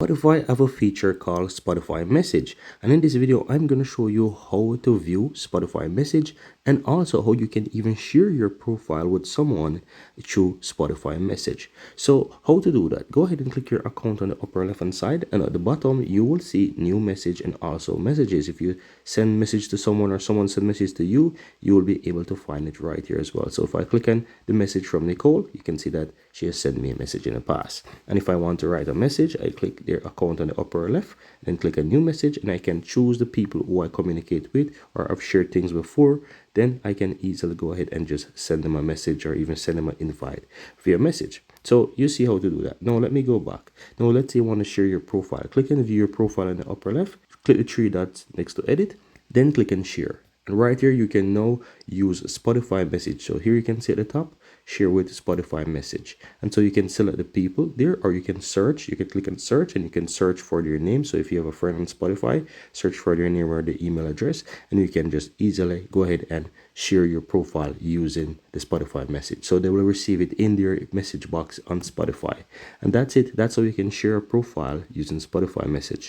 Spotify have a feature called Spotify Message, and in this video I'm going to show you how to view Spotify Message and also how you can even share your profile with someone through Spotify Message. So how to do that? Go ahead and click your account on the upper left hand side, and at the bottom you will see new message and also messages. If you send message to someone or someone send message to you, you will be able to find it right here as well. So if I click on the message from Nicole, you can see that she has sent me a message in the past. And if I want to write a message, I click their account on the upper left, then click a new message, and I can choose the people who I communicate with or I've shared things before. Then I can easily go ahead and just send them a message or even send them an invite via message. So you see how to do that. Now let me go back. Now let's say you want to share your profile. Click on view your profile in the upper left, click the three dots next to edit, then click on share. And right here you can now use Spotify Message. So here you can see at the top, share with Spotify Message. And so you can select the people there, or you can search. You can click on search and you can search for their name. So if you have a friend on Spotify, search for their name or the email address, and you can just easily go ahead and share your profile using the Spotify Message. So they will receive it in their message box on Spotify. And that's it. That's how you can share a profile using Spotify Message.